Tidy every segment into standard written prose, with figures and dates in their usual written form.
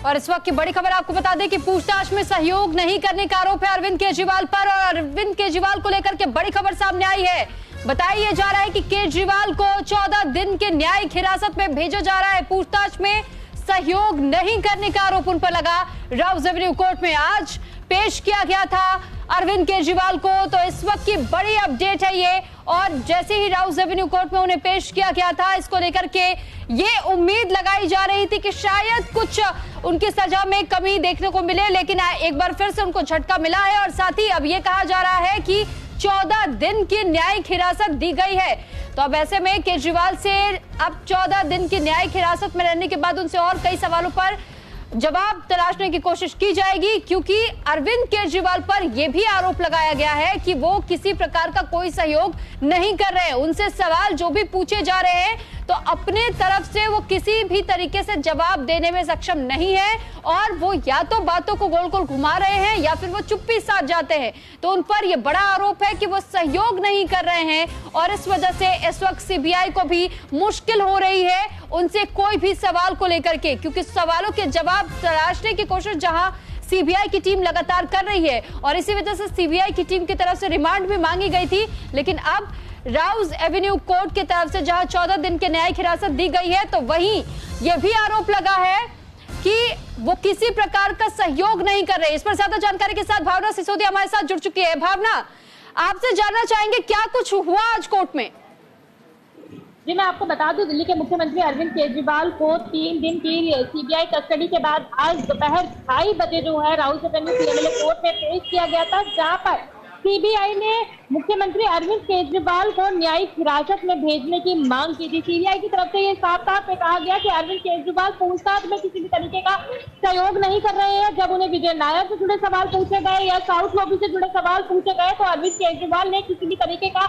और इस वक्त की बड़ी खबर आपको बता दें कि पूछताछ में सहयोग नहीं करने का आरोप है अरविंद केजरीवाल पर, और अरविंद केजरीवाल को लेकर के बड़ी खबर सामने आई है। बताया जा रहा है कि केजरीवाल को 14 दिन के न्यायिक हिरासत में भेजा जा रहा है। पूछताछ में सहयोग नहीं करने का आरोप उन पर लगा। राउज एवेन्यू कोर्ट में आज पेश किया गया था अरविंद केजरीवाल को। तो इस वक्त की बड़ी अपडेट है ये, और जैसे ही राउज एवेन्यू कोर्ट में उन्हें पेश किया गया था, इसको लेकर के ये उम्मीद लगाई जा रही थी कि शायद कुछ उनकी सजा में कमी देखने को मिले, लेकिन एक बार फिर से उनको झटका मिला है। और साथ ही अब ये कहा जा रहा है कि 14 दिन की न्यायिक हिरासत दी गई है। तो अब ऐसे में केजरीवाल से अब 14 दिन की न्यायिक हिरासत में रहने के बाद उनसे और कई सवालों पर जवाब तलाशने की कोशिश की जाएगी, क्योंकि अरविंद केजरीवाल पर यह भी आरोप लगाया गया है कि वो किसी प्रकार का कोई सहयोग नहीं कर रहे हैं। उनसे सवाल जो भी पूछे जा रहे हैं तो अपने तरफ से वो किसी भी तरीके से जवाब देने में सक्षम नहीं है, और वो या तो बातों को गोल गोल घुमा रहे हैं या फिर वो चुप्पी साध जाते हैं। तो उन पर यह बड़ा आरोप है कि वो सहयोग नहीं कर रहे हैं, और इस वजह से इस वक्त सीबीआई को भी मुश्किल हो रही है उनसे कोई भी सवाल को लेकर के, क्योंकि सवालों के जवाब तलाशने की कोशिश जहां सीबीआई की टीम लगातार कर रही है, और इसी वजह से सीबीआई की टीम की तरफ से रिमांड भी मांगी गई थी। लेकिन अब राउज एवेन्यू कोर्ट की तरफ से जहां 14 दिन की न्यायिक हिरासत दी गई है, तो वहीं यह भी आरोप लगा है कि वो किसी प्रकार का सहयोग नहीं कर रहे। इस पर ज्यादा जानकारी के साथ भावना सिसोदिया हमारे साथ जुड़ चुकी है। भावना, आपसे जानना चाहेंगे क्या कुछ हुआ आज कोर्ट में? जी, मैं आपको बता दूं, दिल्ली के मुख्यमंत्री अरविंद केजरीवाल को 3 दिन की सीबीआई कस्टडी के बाद आज दोपहर 2:30 बजे जो है राउज एवेन्यू सीएमएलए कोर्ट में पेश किया गया था, जहां पर सीबीआई ने मुख्यमंत्री अरविंद केजरीवाल को न्यायिक हिरासत में भेजने की मांग की थी। सीबीआई की तरफ से ये साफ-साफ कहा गया कि अरविंद केजरीवाल पूछताछ में किसी भी तरीके का सहयोग नहीं कर रहे हैं। जब उन्हें विजय नायर से जुड़े सवाल पूछे गए या साउथ लॉबी से जुड़े सवाल पूछे गए, तो अरविंद केजरीवाल ने किसी भी तरीके का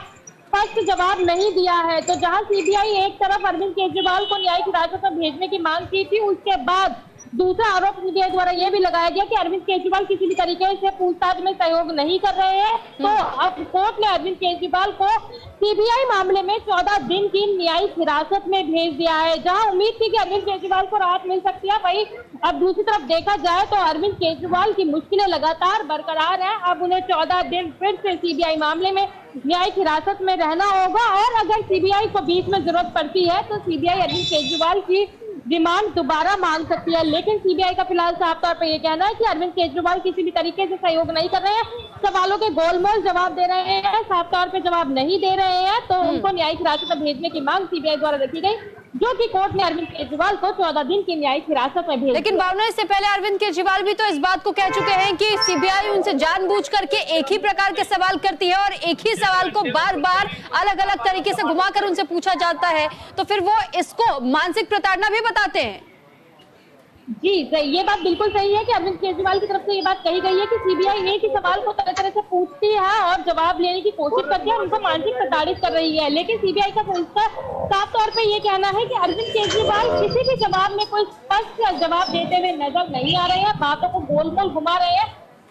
स्पष्ट जवाब नहीं दिया है। तो जहां सीबीआई एक तरफ अरविंद केजरीवाल को न्यायिक हिरासत में भेजने की मांग की थी, उसके बाद दूसरा आरोप सीबीआई द्वारा यह भी लगाया गया कि अरविंद केजरीवाल किसी भी तरीके से पूछताछ में सहयोग नहीं कर रहे हैं। तो अब कोर्ट ने अरविंद केजरीवाल को सीबीआई मामले में 14 दिन की न्यायिक हिरासत में भेज दिया है। जहां उम्मीद थी कि अरविंद केजरीवाल को राहत मिल सकती है, वहीं अब दूसरी तरफ देखा जाए तो अरविंद केजरीवाल की मुश्किलें लगातार बरकरार हैं। अब उन्हें 14 दिन फिर से सीबीआई मामले में न्यायिक हिरासत में रहना होगा, और अगर सीबीआई को बीच में जरूरत पड़ती है तो सीबीआई अरविंद केजरीवाल की रिमांड दोबारा मांग सकती है। लेकिन सीबीआई का फिलहाल साफ तौर पर यह कहना है कि अरविंद केजरीवाल किसी भी तरीके से सहयोग नहीं कर रहे हैं, सवालों के गोलमोल जवाब दे रहे हैं, साफ तौर पे जवाब नहीं दे रहे हैं। तो उनको न्यायिक हिरासत में भेजने की मांग सीबीआई द्वारा रखी गई, जो कि कोर्ट ने अरविंद केजरीवाल को 14 दिन की न्यायिक हिरासत में भेज। लेकिन भावना, इससे पहले अरविंद केजरीवाल भी तो इस बात को कह चुके हैं कि सीबीआई उनसे जानबूझ करके एक ही प्रकार के सवाल करती है और एक ही सवाल को बार बार अलग अलग तरीके से घुमाकर उनसे पूछा जाता है, तो फिर वो इसको मानसिक प्रताड़ना भी बताते हैं। जी, ये बात बिल्कुल सही है कि अरविंद केजरीवाल की तरफ से ये बात कही गई है कि सीबीआई एक ही सवाल को तरह तरह से पूछती है और जवाब लेने की कोशिश करती है, उनको मानसिक प्रताड़ित कर रही है। लेकिन सीबीआई का साफ तौर पे ये कहना है कि अरविंद केजरीवाल किसी भी जवाब में कोई स्पष्ट जवाब देते हुए नजर नहीं आ रहे हैं, बातों को गोल गोल घुमा रहे हैं,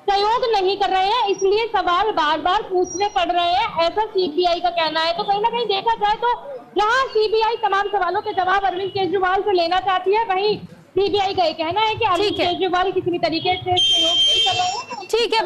सहयोग नहीं कर रहे हैं, इसलिए सवाल बार बार पूछने पड़ रहे हैं, ऐसा सीबीआई का कहना है। तो कहीं ना कहीं देखा जाए तो जहां सीबीआई तमाम सवालों के जवाब अरविंद केजरीवाल से लेना चाहती है, वहीं सीबीआई का ये कहना है कि अरविंद केजरीवाल किसी भी तरीके से सहयोग नहीं कर रहे हैं। ठीक है।